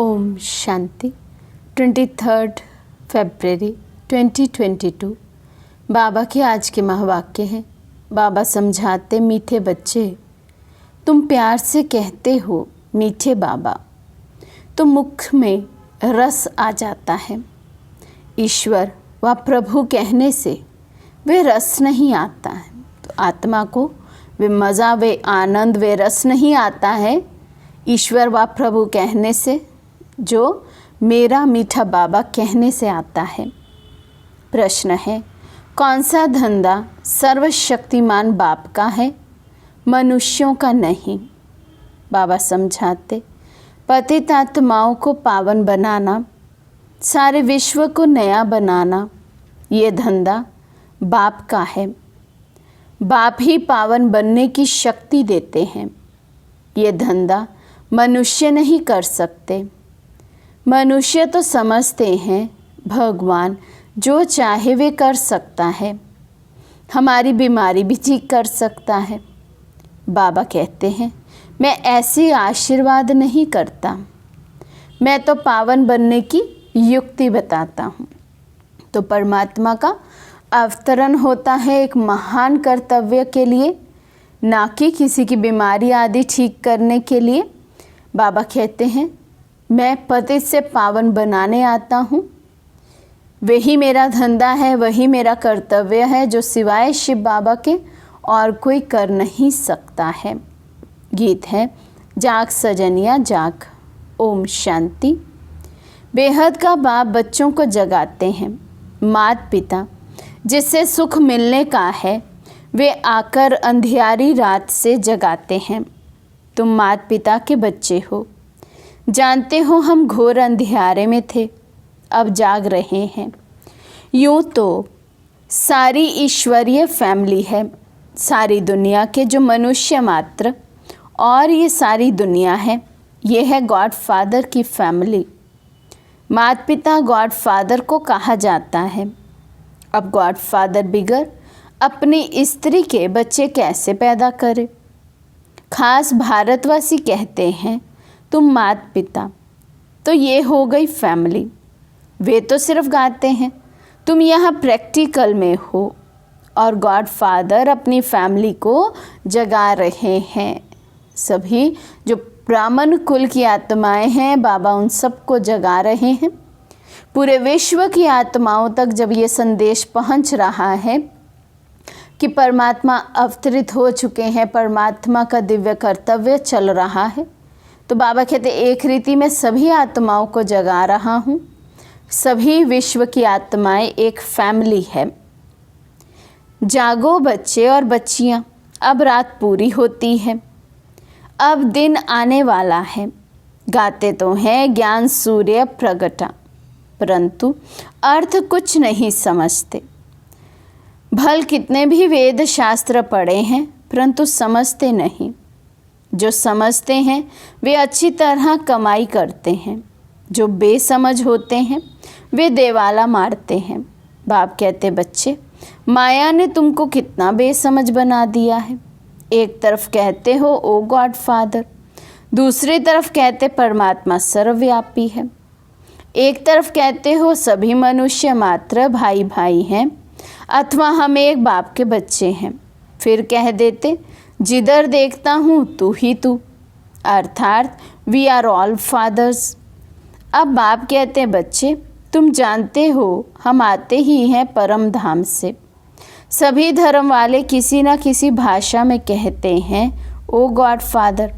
ओम शांति। 23 फरवरी 2022 बाबा के आज के महावाक्य हैं। बाबा समझाते, मीठे बच्चे, तुम प्यार से कहते हो मीठे बाबा, तो मुख में रस आ जाता है। ईश्वर व प्रभु कहने से वे रस नहीं आता है, तो आत्मा को वे मज़ा, वे आनंद, वे रस नहीं आता है ईश्वर व प्रभु कहने से, जो मेरा मीठा बाबा कहने से आता है। प्रश्न है, कौन सा धंधा सर्वशक्तिमान बाप का है, मनुष्यों का नहीं। बाबा समझाते, पतित आत्माओं को पावन बनाना, सारे विश्व को नया बनाना, ये धंधा बाप का है। बाप ही पावन बनने की शक्ति देते हैं। ये धंधा मनुष्य नहीं कर सकते। मनुष्य तो समझते हैं भगवान जो चाहे वे कर सकता है, हमारी बीमारी भी ठीक कर सकता है। बाबा कहते हैं, मैं ऐसी आशीर्वाद नहीं करता, मैं तो पावन बनने की युक्ति बताता हूँ। तो परमात्मा का अवतरण होता है एक महान कर्तव्य के लिए, ना कि किसी की बीमारी आदि ठीक करने के लिए। बाबा कहते हैं, मैं पतित से पावन बनाने आता हूँ, वही मेरा धंधा है, वही मेरा कर्तव्य है, जो सिवाय शिव बाबा के और कोई कर नहीं सकता है। गीत है, जाग सजनिया जाग। ओम शांति। बेहद का बाप बच्चों को जगाते हैं। माता पिता जिससे सुख मिलने का है, वे आकर अंधियारी रात से जगाते हैं। तुम माता पिता के बच्चे हो, जानते हो हम घोर अंधियारे में थे, अब जाग रहे हैं। यूँ तो सारी ईश्वरीय फैमिली है, सारी दुनिया के जो मनुष्य मात्र और ये सारी दुनिया है, ये है गॉड फादर की फैमिली। माता पिता गॉड फादर को कहा जाता है। अब गॉड फादर बिगर अपनी स्त्री के बच्चे कैसे पैदा करे। खास भारतवासी कहते हैं, तुम माता पिता, तो ये हो गई फैमिली। वे तो सिर्फ गाते हैं, तुम यहाँ प्रैक्टिकल में हो, और गॉड फादर अपनी फैमिली को जगा रहे हैं। सभी जो ब्राह्मण कुल की आत्माएं हैं, बाबा उन सबको जगा रहे हैं। पूरे विश्व की आत्माओं तक जब ये संदेश पहुंच रहा है कि परमात्मा अवतरित हो चुके हैं, परमात्मा का दिव्य कर्तव्य चल रहा है, तो बाबा कहते एक रीति में सभी आत्माओं को जगा रहा हूँ। सभी विश्व की आत्माएं एक फैमिली है। जागो बच्चे और बच्चियाँ, अब रात पूरी होती है, अब दिन आने वाला है। गाते तो हैं ज्ञान सूर्य प्रगटा, परंतु अर्थ कुछ नहीं समझते। भल कितने भी वेद शास्त्र पढ़े हैं, परंतु समझते नहीं। जो समझते हैं वे अच्छी तरह कमाई करते हैं, जो बेसमझ होते हैं वे देवाला मारते हैं। बाप कहते, बच्चे, माया ने तुमको कितना बेसमझ बना दिया है। एक तरफ कहते हो ओ गॉड फादर, दूसरी तरफ कहते परमात्मा सर्वव्यापी है। एक तरफ कहते हो सभी मनुष्य मात्र भाई भाई हैं, अथवा हम एक बाप के बच्चे हैं। फिर कह देते, जिधर देखता हूँ तू ही तू, अर्थात वी आर ऑल फादर्स। अब बाप कहते, बच्चे, तुम जानते हो हम आते ही हैं परम धाम से। सभी धर्म वाले किसी न किसी भाषा में कहते हैं ओ गॉड फादर,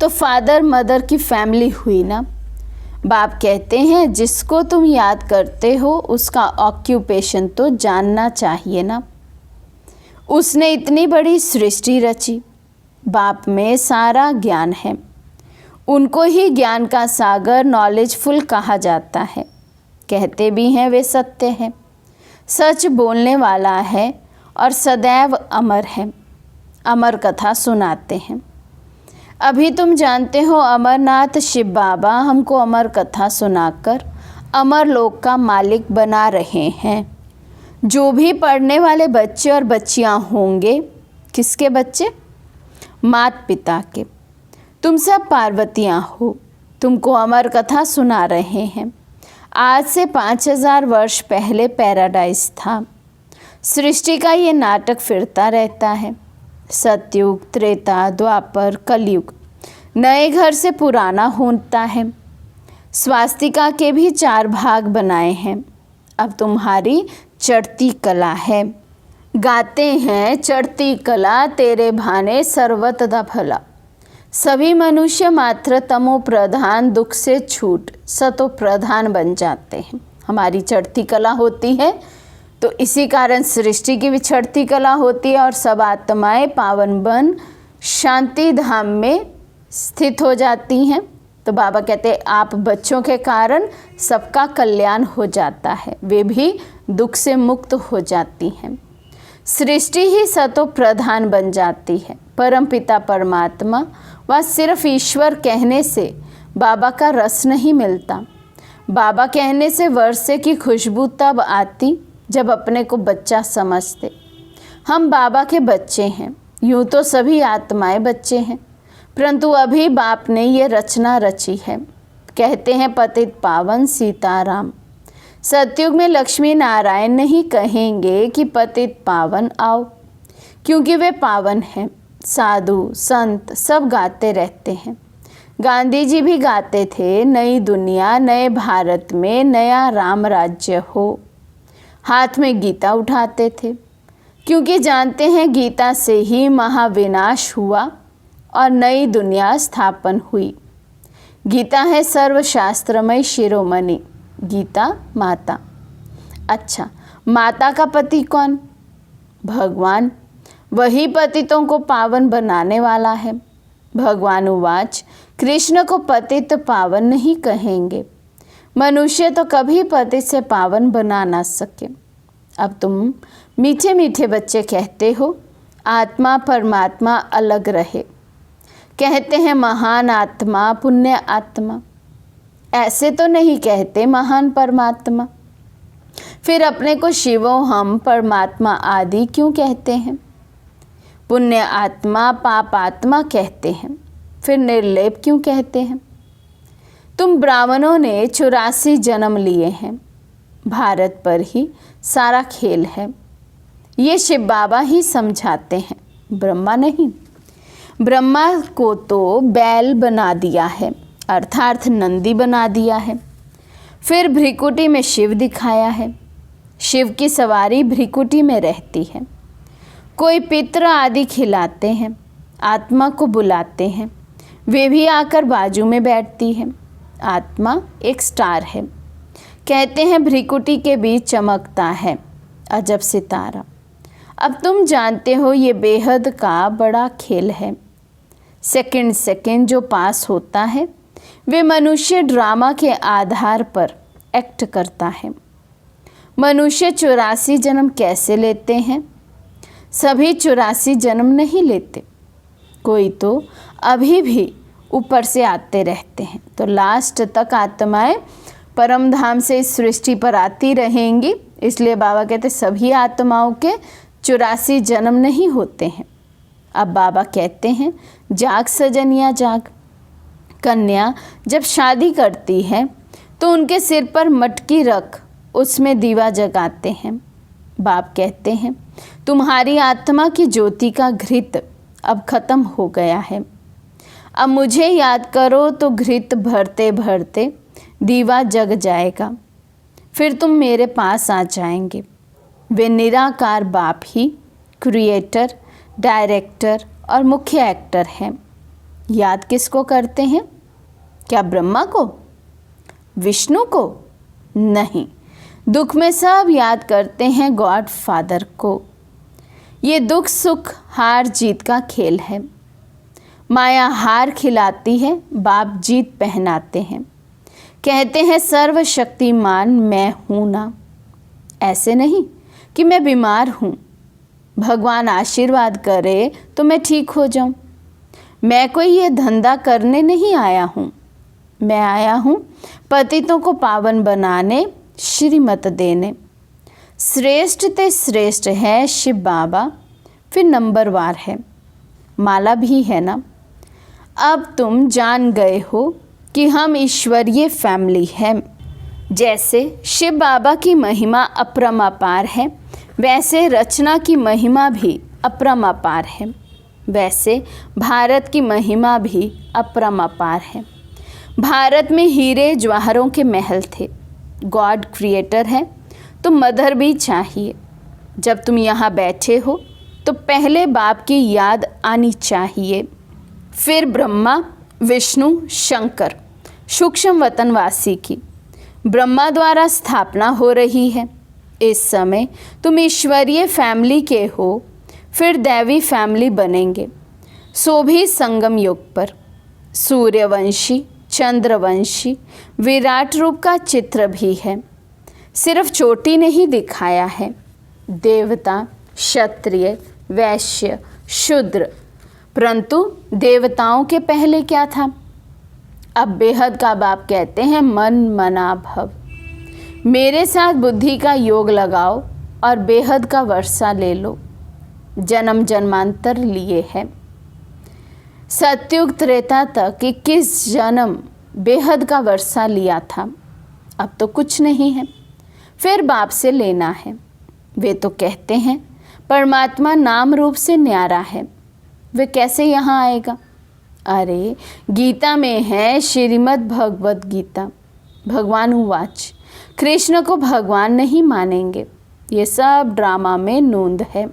तो फादर मदर की फैमिली हुई ना। बाप कहते हैं, जिसको तुम याद करते हो उसका ऑक्यूपेशन तो जानना चाहिए ना। उसने इतनी बड़ी सृष्टि रची, बाप में सारा ज्ञान है। उनको ही ज्ञान का सागर, नॉलेजफुल कहा जाता है। कहते भी हैं वे सत्य है, सच बोलने वाला है और सदैव अमर है। अमर कथा सुनाते हैं। अभी तुम जानते हो अमरनाथ शिव बाबा हमको अमर कथा सुनाकर अमर लोक का मालिक बना रहे हैं। जो भी पढ़ने वाले बच्चे और बच्चियां होंगे, किसके बच्चे? माता पिता के। तुम सब पार्वतियाँ हो, तुमको अमर कथा सुना रहे हैं। आज से 5000 वर्ष पहले पैराडाइज था। सृष्टि का ये नाटक फिरता रहता है। सतयुग, त्रेता, द्वापर, कलयुग नए घर से पुराना होता है। स्वास्तिका के भी 4 भाग बनाए हैं। अब तुम्हारी चढ़ती कला है। गाते हैं चढ़ती कला तेरे भाने सर्वतदा भला। सभी मनुष्य मात्र तमो प्रधान, दुख से छूट सतो प्रधान बन जाते हैं। हमारी चढ़ती कला होती है तो इसी कारण सृष्टि की भी चढ़ती कला होती है और सब आत्माएं पावन बन शांति धाम में स्थित हो जाती हैं। तो बाबा कहते हैं आप बच्चों के कारण सबका कल्याण हो जाता है, वे भी दुख से मुक्त हो जाती हैं। सृष्टि ही सतो प्रधान बन जाती है। परमपिता परमात्मा व सिर्फ ईश्वर कहने से बाबा का रस नहीं मिलता। बाबा कहने से वर्षे की खुशबू तब आती जब अपने को बच्चा समझते। हम बाबा के बच्चे हैं। यूँ तो सभी आत्माएं बच्चे हैं, परंतु अभी बाप ने ये रचना रची है। कहते हैं पतित पावन सीताराम। सतयुग में लक्ष्मी नारायण नहीं कहेंगे कि पतित पावन आओ, क्योंकि वे पावन हैं। साधु संत सब गाते रहते हैं। गांधी जी भी गाते थे, नई दुनिया नए भारत में नया राम राज्य हो। हाथ में गीता उठाते थे, क्योंकि जानते हैं गीता से ही महाविनाश हुआ और नई दुनिया स्थापन हुई। गीता है सर्वशास्त्रमय शिरोमणि, गीता माता। अच्छा, माता का पति कौन? भगवान। वही पतितों को पावन बनाने वाला है। भगवान उवाच, कृष्ण को पतित पावन नहीं कहेंगे। मनुष्य तो कभी पतित से पावन बना ना सके। अब तुम मीठे मीठे बच्चे कहते हो आत्मा परमात्मा अलग रहे। कहते हैं महान आत्मा, पुण्य आत्मा। ऐसे तो नहीं कहते महान परमात्मा। फिर अपने को शिवो हम परमात्मा आदि क्यों कहते हैं? पुण्य आत्मा पाप आत्मा कहते हैं, फिर निर्लेप क्यों कहते हैं? तुम ब्राह्मणों ने 84 जन्म लिए हैं। भारत पर ही सारा खेल है। ये शिव बाबा ही समझाते हैं, ब्रह्मा नहीं। ब्रह्मा को तो बैल बना दिया है, अर्थात नंदी बना दिया है। फिर भ्रिकुटी में शिव दिखाया है। शिव की सवारी भ्रिकुटी में रहती है। कोई पितृ आदि खिलाते हैं, आत्मा को बुलाते हैं, वे भी आकर बाजू में बैठती है। आत्मा एक स्टार है। कहते हैं भ्रिकुटी के बीच चमकता है अजब सितारा। अब तुम जानते हो ये बेहद का बड़ा खेल है। सेकंड सेकंड जो पास होता है वे मनुष्य ड्रामा के आधार पर एक्ट करता है। मनुष्य 84 जन्म कैसे लेते हैं? सभी 84 जन्म नहीं लेते, कोई तो अभी भी ऊपर से आते रहते हैं। तो लास्ट तक आत्माएं परम धाम से इस सृष्टि पर आती रहेंगी। इसलिए बाबा कहते सभी आत्माओं के 84 जन्म नहीं होते हैं। अब बाबा कहते हैं जाग सजनिया जाग। कन्या जब शादी करती है तो उनके सिर पर मटकी रख उसमें दीवा जगाते हैं। बाप कहते हैं तुम्हारी आत्मा की ज्योति का घृत अब खत्म हो गया है। अब मुझे याद करो तो घृत भरते भरते दीवा जग जाएगा। फिर तुम मेरे पास आ जाएंगे। वे निराकार बाप ही क्रिएटर, डायरेक्टर और मुख्य एक्टर हैं। याद किसको करते हैं? क्या ब्रह्मा को, विष्णु को? नहीं, दुख में सब याद करते हैं गॉड फादर को। ये दुख सुख हार जीत का खेल है। माया हार खिलाती है, बाप जीत पहनाते हैं। कहते हैं सर्वशक्तिमान मैं हूँ ना। ऐसे नहीं कि मैं बीमार हूँ, भगवान आशीर्वाद करे तो मैं ठीक हो जाऊँ। मैं कोई ये धंधा करने नहीं आया हूँ। मैं आया हूँ पतितों को पावन बनाने, श्रीमत देने। श्रेष्ठ ते श्रेष्ठ है शिव बाबा, फिर नंबरवार है, माला भी है ना। अब तुम जान गए हो कि हम ईश्वरीय फैमिली हैं। जैसे शिव बाबा की महिमा अपरमापार है, वैसे रचना की महिमा भी अपरमापार है, वैसे भारत की महिमा भी अपरमापार है। भारत में हीरे जवाहरों के महल थे। गॉड क्रिएटर है तो मदर भी चाहिए। जब तुम यहाँ बैठे हो तो पहले बाप की याद आनी चाहिए, फिर ब्रह्मा, विष्णु, शंकर, सूक्ष्म वतनवासी की ब्रह्मा द्वारा स्थापना हो रही है। इस समय तुम ईश्वरीय फैमिली के हो, फिर दैवी फैमिली बनेंगे, सो भी संगम युग पर। सूर्यवंशी, चंद्रवंशी, विराट रूप का चित्र भी है। सिर्फ चोटी नहीं दिखाया है। देवता, क्षत्रिय, वैश्य, शूद्र, परंतु देवताओं के पहले क्या था? अब बेहद का बाप कहते हैं मन मना भव। मेरे साथ बुद्धि का योग लगाओ और बेहद का वर्षा ले लो। जन्म जन्मांतर लिए है। सतयुग त्रेता तक 21 जन्म बेहद का वर्षा लिया था। अब तो कुछ नहीं है, फिर बाप से लेना है। वे तो कहते हैं परमात्मा नाम रूप से न्यारा है, वे कैसे यहाँ आएगा? अरे गीता में है, श्रीमद् भगवद गीता, भगवान उवाच, कृष्ण को भगवान नहीं मानेंगे। ये सब ड्रामा में नोंद है।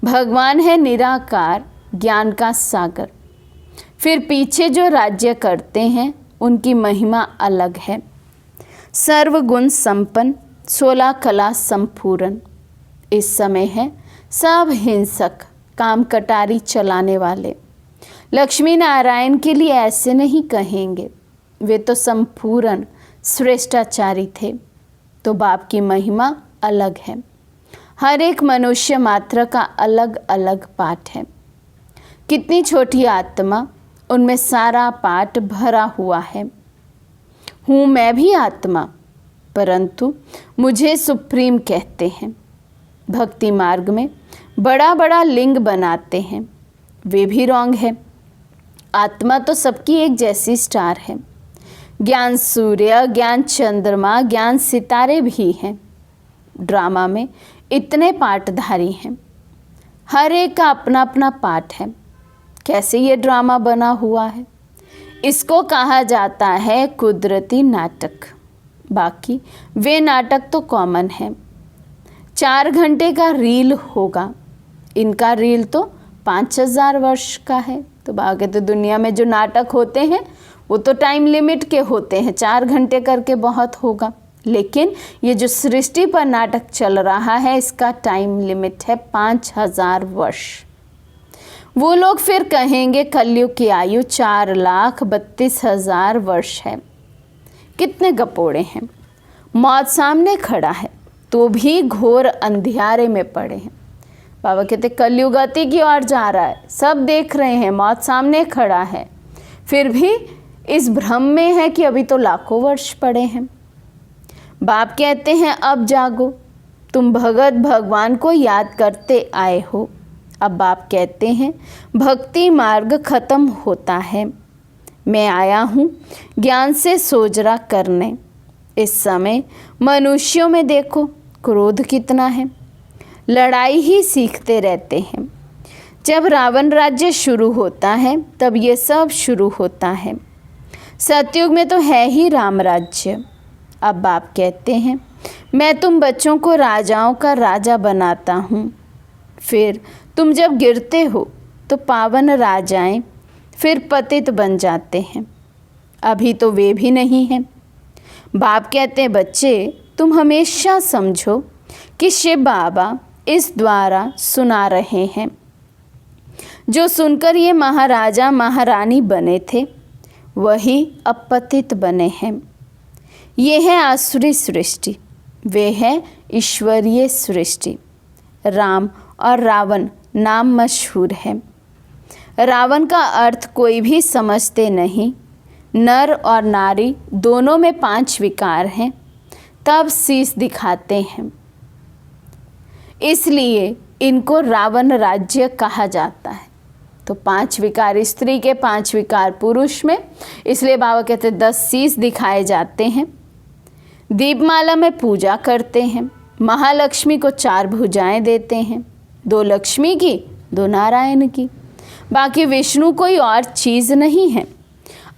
भगवान है निराकार, ज्ञान का सागर। फिर पीछे जो राज्य करते हैं उनकी महिमा अलग है। सर्वगुण संपन्न, 16 कला संपूर्ण। इस समय है सब हिंसक, काम कटारी चलाने वाले। लक्ष्मी नारायण के लिए ऐसे नहीं कहेंगे, वे तो संपूर्ण श्रेष्ठाचारी थे। तो बाप की महिमा अलग है। हर एक मनुष्य मात्र का अलग अलग पाठ है। कितनी छोटी आत्मा, उनमें सारा पाठ भरा हुआ है। हूँ मैं भी आत्मा, परंतु मुझे सुप्रीम कहते हैं। भक्ति मार्ग में बड़ा बड़ा लिंग बनाते हैं, वे भी रॉन्ग है। आत्मा तो सबकी एक जैसी स्टार है। ज्ञान सूर्य, ज्ञान चंद्रमा, ज्ञान सितारे भी हैं। ड्रामा में इतने पाठधारी हैं, हर एक का अपना अपना पाठ है। कैसे ये ड्रामा बना हुआ है? इसको कहा जाता है कुदरती नाटक। बाकी वे नाटक तो कॉमन है। 4 घंटे का रील होगा, इनका रील तो 5000 वर्ष का है। तो बाकी तो दुनिया में जो नाटक होते हैं वो तो टाइम लिमिट के होते हैं, 4 घंटे करके बहुत होगा। लेकिन ये जो सृष्टि पर नाटक चल रहा है, इसका टाइम लिमिट है 5000 वर्ष। वो लोग फिर कहेंगे कलयुग की आयु 4,32,000 वर्ष है। कितने गपोड़े हैं। मौत सामने खड़ा है तो भी घोर अंधियारे में पड़े हैं। बाबा कहते कलयुग गति की ओर जा रहा है, सब देख रहे हैं, मौत सामने खड़ा है, फिर भी इस भ्रम में है कि अभी तो लाखों वर्ष पड़े हैं। बाप कहते हैं अब जागो, तुम भगत भगवान को याद करते आए हो। अब बाप कहते हैं भक्ति मार्ग खत्म होता है, मैं आया हूँ ज्ञान से सोजरा करने। इस समय मनुष्यों में देखो क्रोध कितना है, लड़ाई ही सीखते रहते हैं। जब रावण राज्य शुरू होता है तब ये सब शुरू होता है। सतयुग में तो है ही राम राज्य। अब बाप कहते हैं मैं तुम बच्चों को राजाओं का राजा बनाता हूँ। फिर तुम जब गिरते हो तो पावन राजाएं फिर पतित बन जाते हैं। अभी तो वे भी नहीं हैं। बाप कहते हैं बच्चे तुम हमेशा समझो कि शिव बाबा इस द्वारा सुना रहे हैं। जो सुनकर ये महाराजा महारानी बने थे वही अपतित बने हैं। ये है आसुरी सृष्टि, वे है ईश्वरीय सृष्टि। राम और रावण नाम मशहूर है। रावण का अर्थ कोई भी समझते नहीं। नर और नारी दोनों में 5 विकार हैं, तब शीश दिखाते हैं, इसलिए इनको रावण राज्य कहा जाता है। तो तो 5 विकार स्त्री के, 5 विकार पुरुष में, इसलिए बाबा कहते 10 शीश दिखाए जाते हैं। दीपमाला में पूजा करते हैं। महालक्ष्मी को 4 भुजाएं देते हैं, 2 लक्ष्मी की, 2 नारायण की। बाकी विष्णु कोई और चीज़ नहीं है।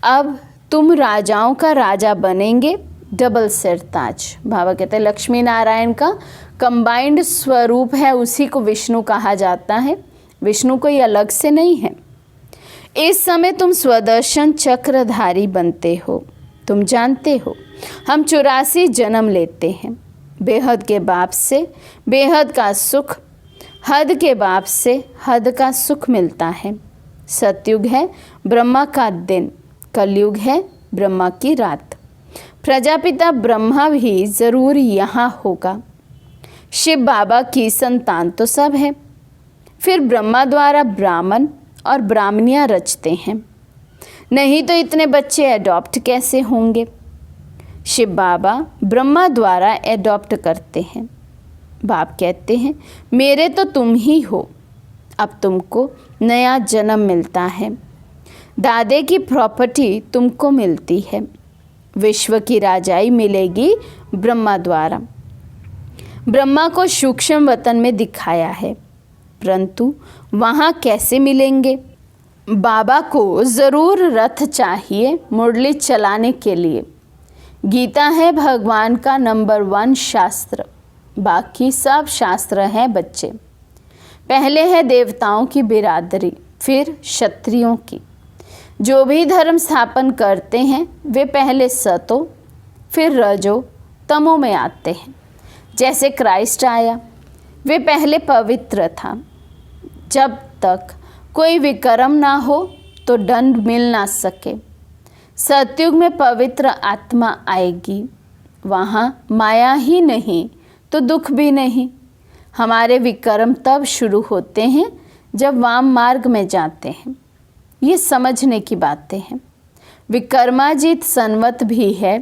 अब तुम राजाओं का राजा बनेंगे, डबल सिर ताज। बाबा कहते हैं लक्ष्मी नारायण का कंबाइंड स्वरूप है, उसी को विष्णु कहा जाता है। विष्णु कोई अलग से नहीं है। इस समय तुम स्वदर्शन चक्रधारी बनते हो। तुम जानते हो हम 84 जन्म लेते हैं। बेहद के बाप से बेहद का सुख, हद के बाप से हद का सुख मिलता है। सतयुग है ब्रह्मा का दिन, कलयुग है ब्रह्मा की रात। प्रजापिता ब्रह्मा भी ज़रूर यहाँ होगा। शिव बाबा की संतान तो सब है। फिर ब्रह्मा द्वारा ब्राह्मण और ब्राह्मणियाँ रचते हैं, नहीं तो इतने बच्चे एडॉप्ट कैसे होंगे। शिव बाबा ब्रह्मा द्वारा एडॉप्ट करते हैं। बाप कहते हैं मेरे तो तुम ही हो, अब तुमको नया जन्म मिलता है। दादे की प्रॉपर्टी तुमको मिलती है। विश्व की राजाई मिलेगी ब्रह्मा द्वारा। ब्रह्मा को सूक्ष्म वतन में दिखाया है, परंतु वहाँ कैसे मिलेंगे। बाबा को ज़रूर रथ चाहिए मुरली चलाने के लिए। गीता है भगवान का नंबर 1 शास्त्र, बाकी सब शास्त्र हैं बच्चे। पहले है देवताओं की बिरादरी, फिर क्षत्रियों की। जो भी धर्म स्थापन करते हैं वे पहले सतो फिर रजो तमो में आते हैं। जैसे क्राइस्ट आया, वे पहले पवित्र था। जब तक कोई विकर्म ना हो तो दंड मिल ना सके। सतयुग में पवित्र आत्मा आएगी, वहाँ माया ही नहीं तो दुख भी नहीं। हमारे विकर्म तब शुरू होते हैं जब वाम मार्ग में जाते हैं। ये समझने की बातें हैं। विकर्माजीत संवत भी है,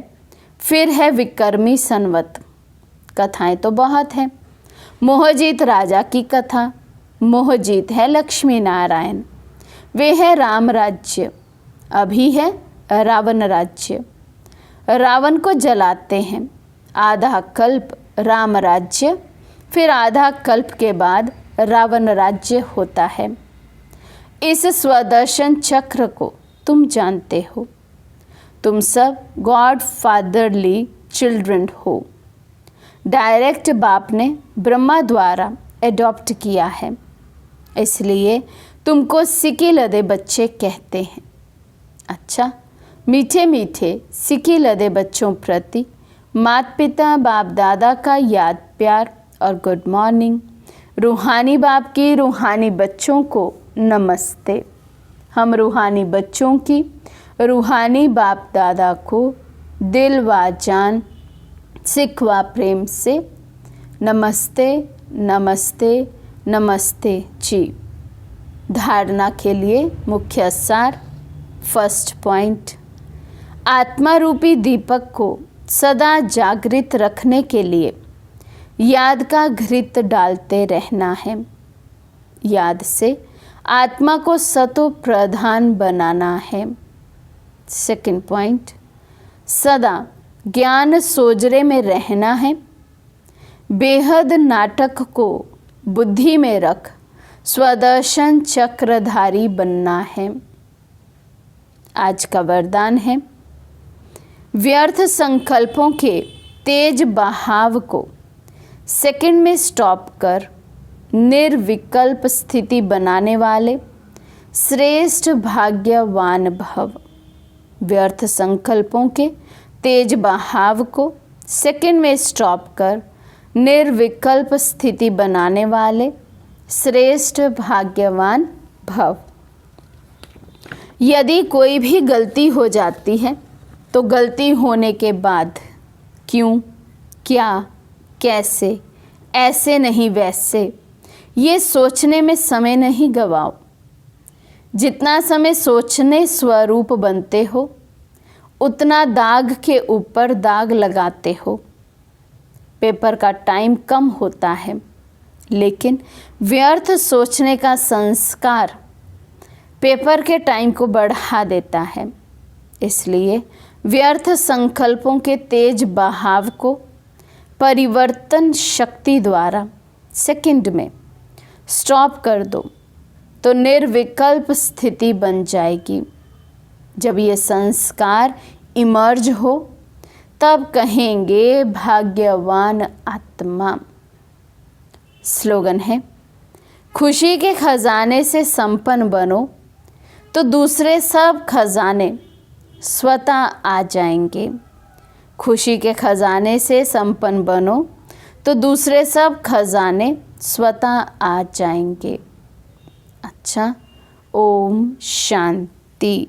फिर है विकर्मी संवत। कथाएं तो बहुत हैं। मोहजीत राजा की कथा, मोहजीत है लक्ष्मी नारायण, वे है राम राज्य। अभी है रावण राज्य। रावण को जलाते हैं। आधा कल्प राम राज्य, फिर आधा कल्प के बाद रावण राज्य होता है। इस स्वदर्शन चक्र को तुम जानते हो। तुम सब गॉड फादरली चिल्ड्रन हो। डायरेक्ट बाप ने ब्रह्मा द्वारा एडॉप्ट किया है, इसलिए तुमको सिकी लदे बच्चे कहते हैं। अच्छा, मीठे मीठे सिकी लदे बच्चों प्रति माता पिता बाप दादा का याद प्यार और गुड मॉर्निंग। रूहानी बाप की रूहानी बच्चों को नमस्ते। हम रूहानी बच्चों की रूहानी बाप दादा को दिल व जान सिख व प्रेम से नमस्ते नमस्ते नमस्ते जी। धारणा के लिए मुख्य सार। फर्स्ट पॉइंट, आत्मा रूपी दीपक को सदा जागृत रखने के लिए याद का घृत डालते रहना है। याद से आत्मा को सतो प्रधान बनाना है। सेकंड पॉइंट, सदा ज्ञान सोजरे में रहना है। बेहद नाटक को बुद्धि में रख स्वदर्शन चक्रधारी बनना है। आज का वरदान है, व्यर्थ संकल्पों के तेज बहाव को सेकंड में स्टॉप कर निर्विकल्प स्थिति बनाने वाले श्रेष्ठ भाग्यवान भव। व्यर्थ संकल्पों के तेज बहाव को सेकंड में स्टॉप कर निर्विकल्प स्थिति बनाने वाले श्रेष्ठ भाग्यवान भव। यदि कोई भी गलती हो जाती है तो गलती होने के बाद क्यों, क्या, कैसे, ऐसे नहीं वैसे, ये सोचने में समय नहीं गवाओ। जितना समय सोचने स्वरूप बनते हो उतना दाग के ऊपर दाग लगाते हो। पेपर का टाइम कम होता है, लेकिन व्यर्थ सोचने का संस्कार पेपर के टाइम को बढ़ा देता है। इसलिए व्यर्थ संकल्पों के तेज बहाव को परिवर्तन शक्ति द्वारा सेकंड में स्टॉप कर दो तो निर्विकल्प स्थिति बन जाएगी। जब ये संस्कार इमर्ज हो तब कहेंगे भाग्यवान आत्मा। स्लोगन है, खुशी के खजाने से संपन्न बनो तो दूसरे सब खजाने स्वतः आ जाएंगे। खुशी के खजाने से संपन्न बनो तो दूसरे सब खजाने स्वतः आ जाएंगे। अच्छा, ओम शांति।